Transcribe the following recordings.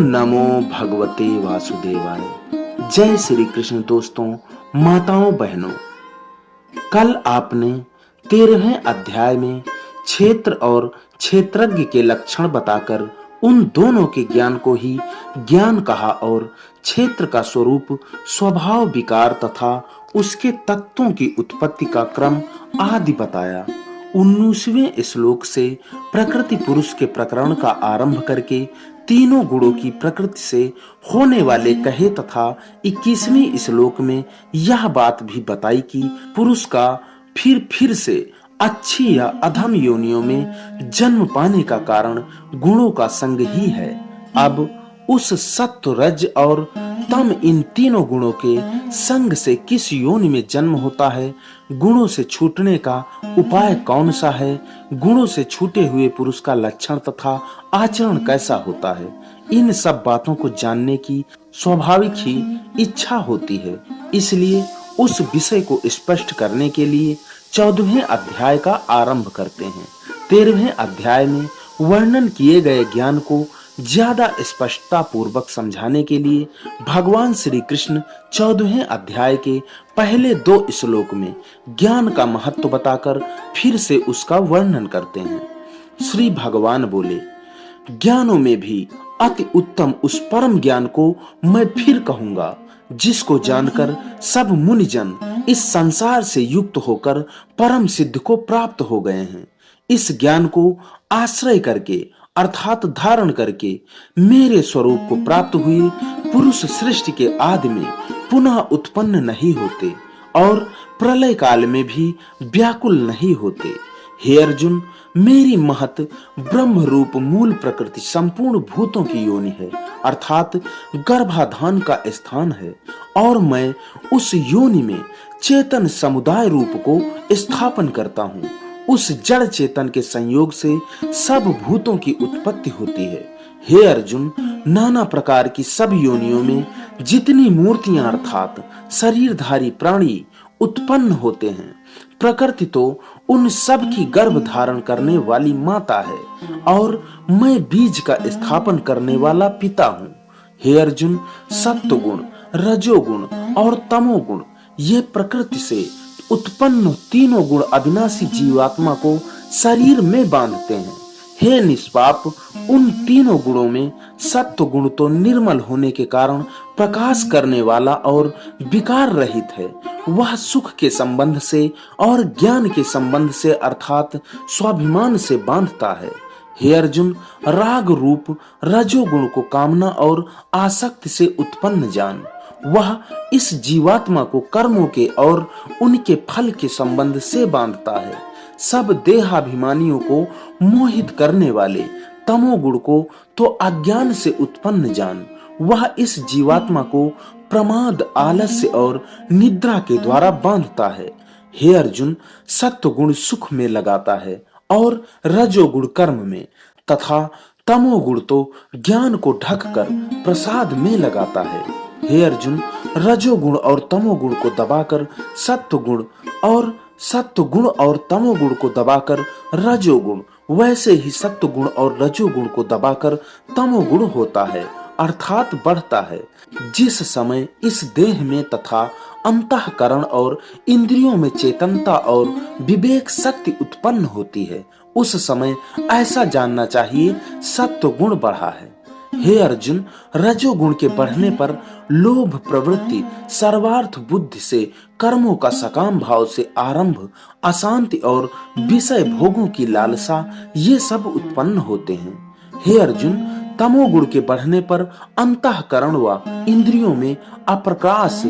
नमो भगवते वासुदेवाय। जय श्री कृष्ण। दोस्तों, माताओं, बहनों, कल आपने 13वें अध्याय में क्षेत्र और क्षेत्रज्ञ के लक्षण बताकर उन दोनों के ज्ञान को ही ज्ञान कहा और क्षेत्र का स्वरूप, स्वभाव, विकार तथा उसके तत्वों की उत्पत्ति का क्रम आदि बताया। 19वें श्लोक से प्रकृति पुरुष के प्रकरण का आरंभ करके तीनों गुणों की प्रकृति से होने वाले कहे तथा 21वें श्लोक में यह बात भी बताई कि पुरुष का फिर से अच्छी या अधम योनियों में जन्म पाने का कारण गुणों का संग ही है। अब उस सत्व, रज और तम, इन तीनों गुणों के संग से किस योनि में जन्म होता है, गुणों से छूटने का उपाय कौन सा है, गुणों से छूटे हुए पुरुष का लक्षण तथा आचरण कैसा होता है, इन सब बातों को जानने की स्वाभाविक ही इच्छा होती है। इसलिए उस विषय को स्पष्ट करने के लिए 14वें अध्याय का आरंभ करते हैं। 13वें अध्याय में वर्णन किए गए ज्ञान को ज्यादा स्पष्टता पूर्वक समझाने के लिए भगवान श्री कृष्ण 14वें अध्याय के पहले 2 श्लोक में ज्ञान का महत्व बताकर फिर से उसका वर्णन करते हैं। श्री भगवान बोले, ज्ञानों में भी अति उत्तम उस परम ज्ञान को मैं फिर कहूंगा, जिसको जानकर सब मुनिजन इस संसार से युक्त होकर परम सिद्ध को प्राप्त हो गए हैं। इस ज्ञान को आश्रय करके अर्थात धारण करके मेरे स्वरूप को प्राप्त हुए पुरुष सृष्टि के आदि में पुनः उत्पन्न नहीं होते और प्रलय काल में भी व्याकुल नहीं होते। हे अर्जुन, मेरी महत ब्रह्म रूप मूल प्रकृति संपूर्ण भूतों की योनि है, अर्थात गर्भाधान का स्थान है, और मैं उस योनि में चेतन समुदाय रूप को स्थापन करता हूँ। उस जड़ चेतन के संयोग से सब भूतों की उत्पत्ति होती है। हे अर्जुन, नाना प्रकार की सब योनियों में जितनी मूर्तियां अर्थात शरीरधारी प्राणी उत्पन्न होते हैं, प्रकृति तो उन सब की गर्भ धारण करने वाली माता है और मैं बीज का स्थापन करने वाला पिता हूँ। हे अर्जुन, सत्वगुण, रजोगुण और तमोगुण ये प्रकृति से उत्पन्न तीनों गुण अविनाशी जीवात्मा को शरीर में बांधते हैं। हे निष्पाप, उन तीनों गुणों में सत्व गुण तो निर्मल होने के कारण प्रकाश करने वाला और विकार रहित है। वह सुख के संबंध से और ज्ञान के संबंध से अर्थात स्वाभिमान से बांधता है। हे अर्जुन, राग रूप रजोगुण को कामना और आसक्ति से उत्पन्न जान। वह इस जीवात्मा को कर्मों के और उनके फल के संबंध से बांधता है। सब देहाभिमानियों को मोहित करने वाले तमोगुण को तो अज्ञान से उत्पन्न जान। वह इस जीवात्मा को प्रमाद, आलस्य और निद्रा के द्वारा बांधता है। हे अर्जुन, सत्वगुण सुख में लगाता है और रजोगुण कर्म में तथा तमोगुण तो ज्ञान को ढककर प्रसाद में लगाता है। हे अर्जुन, रजोगुण और तमोगुण को दबाकर सत्वगुण और तमोगुण को दबाकर रजोगुण, वैसे ही सत्वगुण और रजोगुण को दबाकर तमोगुण होता है अर्थात बढ़ता है। जिस समय इस देह में तथा अंतःकरण और इंद्रियों में चेतनता और विवेक शक्ति उत्पन्न होती है, उस समय ऐसा जानना चाहिए सत्वगुण बढ़ा है। हे अर्जुन, रजोगुण के बढ़ने पर लोभ प्रवृत्ति, सर्वार्थ बुद्धि से कर्मों का सकाम भाव से आरंभ, अशांति और विषय भोगों की लालसा, ये सब उत्पन्न होते हैं। हे अर्जुन, तमोगुण के बढ़ने पर अंतःकरण व इंद्रियों में अप्रकाश,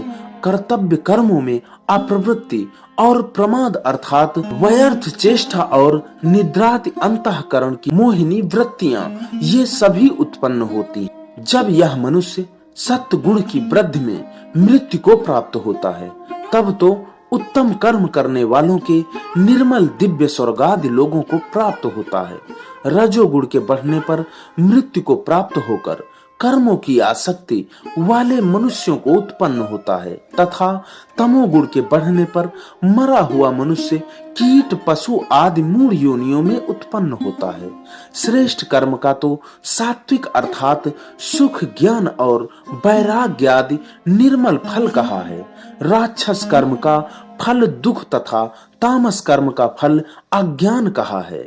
कर्तव्य कर्मों में अप्रवृत्ति और प्रमाद अर्थात व्यर्थ चेष्टा और निद्राति अंतःकरण की मोहिनी वृत्तियां, ये सभी उत्पन्न होती। जब यह मनुष्य सत्व गुण की वृद्धि में मृत्यु को प्राप्त होता है, तब तो उत्तम कर्म करने वालों के निर्मल दिव्य स्वर्गादि लोगों को प्राप्त होता है। रजोगुण के बढ़ने पर मृत्यु को प्राप्त होकर कर्मों की आसक्ति वाले मनुष्यों को उत्पन्न होता है तथा तमोगुण के बढ़ने पर मरा हुआ मनुष्य कीट पशु आदि मूढ़ योनियों में उत्पन्न होता है। श्रेष्ठ कर्म का तो सात्विक अर्थात सुख ज्ञान और वैराग्य आदि निर्मल फल कहा है। राक्षस कर्म का फल दुख तथा तामस कर्म का फल अज्ञान कहा है।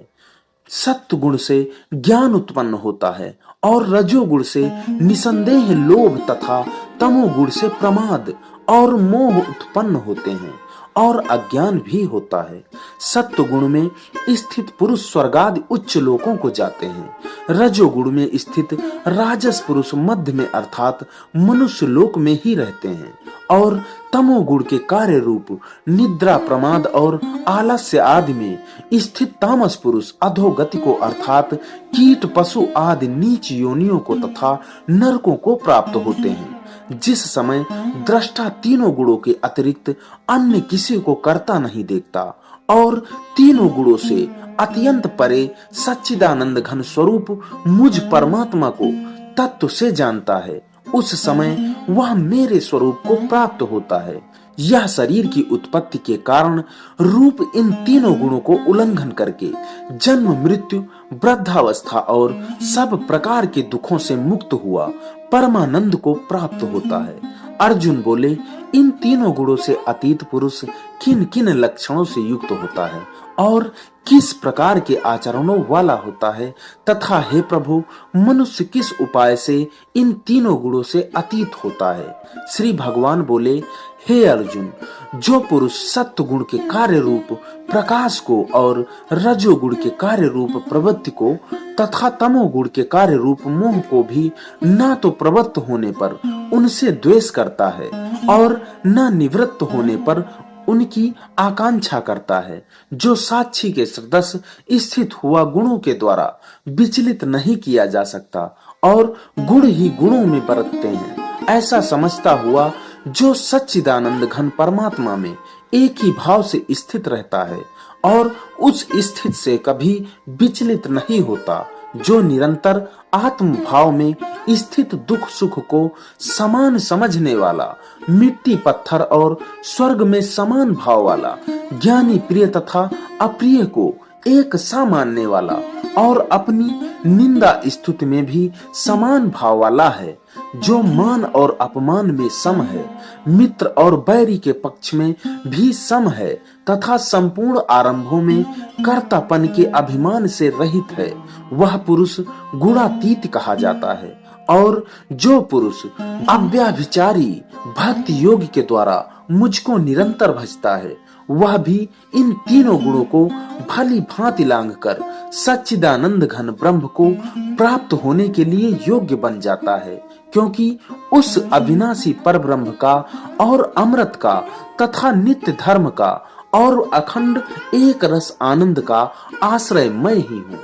सत्व गुण से ज्ञान उत्पन्न होता है और रजोगुण से निसंदेह लोभ तथा तमोगुण से प्रमाद और मोह उत्पन्न होते हैं और अज्ञान भी होता है। सत्व गुण में स्थित पुरुष स्वर्गादि उच्च लोकों को जाते हैं। रजोगुण में स्थित राजस पुरुष मध्य में अर्थात मनुष्य लोक में ही रहते हैं और तमोगुण के कार्य रूप निद्रा प्रमाद और आलस्य आदि में स्थित तामस पुरुष अधोगति को अर्थात कीट पशु आदि नीच योनियों को तथा नरकों को प्राप्त होते हैं। जिस समय दृष्टा तीनों गुणों के अतिरिक्त अन्य किसी को करता नहीं देखता और तीनों गुणों से अत्यंत परे सच्चिदानंद घन स्वरूप मुझ परमात्मा को तत्व से जानता है, उस समय वह मेरे स्वरूप को प्राप्त होता है। यह शरीर की उत्पत्ति के कारण रूप इन तीनों गुणों को उल्लंघन करके जन्म मृत्यु वृद्धावस्था और सब प्रकार के दुखों से मुक्त हुआ परमानंद को प्राप्त होता है। अर्जुन बोले, इन तीनों गुणों से अतीत पुरुष किन किन लक्षणों से युक्त होता है और किस प्रकार के आचरणों वाला होता है तथा हे प्रभु मनुष्य किस उपाय से इन तीनों गुणों से अतीत होता है। श्री भगवान बोले, हे अर्जुन, जो पुरुष सत्व गुण के कार्य रूप प्रकाश को और रजोगुण के कार्य रूप प्रवृत्ति को तथा तमोगुण के कार्य रूप मोह को भी न तो प्रवृत्त होने पर उनसे द्वेष करता है और न निवृत्त होने पर उनकी आकांक्षा करता है, जो साक्षी के सदस्य स्थित हुआ गुणों के द्वारा विचलित नहीं किया जा सकता और गुण ही गुणों में बरतते हैं, ऐसा समझता हुआ जो सच्चिदानंद घन परमात्मा में एक ही भाव से स्थित रहता है और उस स्थित से कभी विचलित नहीं होता, जो निरंतर आत्म भाव में स्थित दुख सुख को समान समझने वाला, मिट्टी पत्थर और स्वर्ग में समान भाव वाला, ज्ञानी प्रिय तथा अप्रिय को एक सा मानने वाला और अपनी निंदा स्तुति में भी समान भाव वाला है, जो मान और अपमान में सम है, मित्र और बैरी के पक्ष में भी सम है तथा संपूर्ण आरंभों में कर्तापन के अभिमान से रहित है, वह पुरुष गुणातीत कहा जाता है। और जो पुरुष अव्याभिचारी भक्ति योग के द्वारा मुझको निरंतर भजता है, वह भी इन तीनों गुणों को भली भांति लांघ कर सच्चिदानंद घन ब्रह्म को प्राप्त होने के लिए योग्य बन जाता है, क्योंकि उस अविनाशी पर ब्रह्म का और अमृत का तथा नित्य धर्म का और अखंड एक रस आनंद का आश्रय मैं ही हूँ।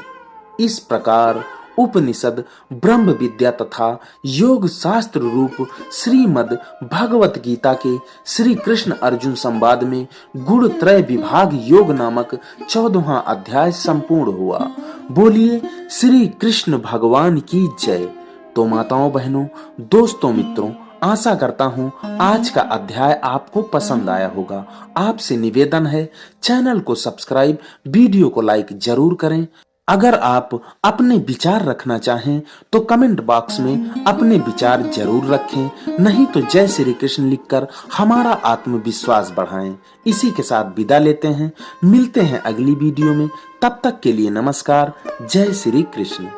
इस प्रकार उपनिषद ब्रह्म विद्या तथा योग शास्त्र रूप श्रीमद् भगवत गीता के श्री कृष्ण अर्जुन संवाद में गुण त्रय विभाग योग नामक 14वां अध्याय संपूर्ण हुआ। बोलिए श्री कृष्ण भगवान की जय। तो माताओं बहनों दोस्तों मित्रों, आशा करता हूँ आज का अध्याय आपको पसंद आया होगा। आपसे निवेदन है चैनल को सब्सक्राइब, वीडियो को लाइक जरूर करें। अगर आप अपने विचार रखना चाहें तो कमेंट बॉक्स में अपने विचार जरूर रखें, नहीं तो जय श्री कृष्ण लिखकर हमारा आत्मविश्वास बढ़ाएं। इसी के साथ विदा लेते हैं, मिलते हैं अगली वीडियो में। तब तक के लिए नमस्कार, जय श्री कृष्ण।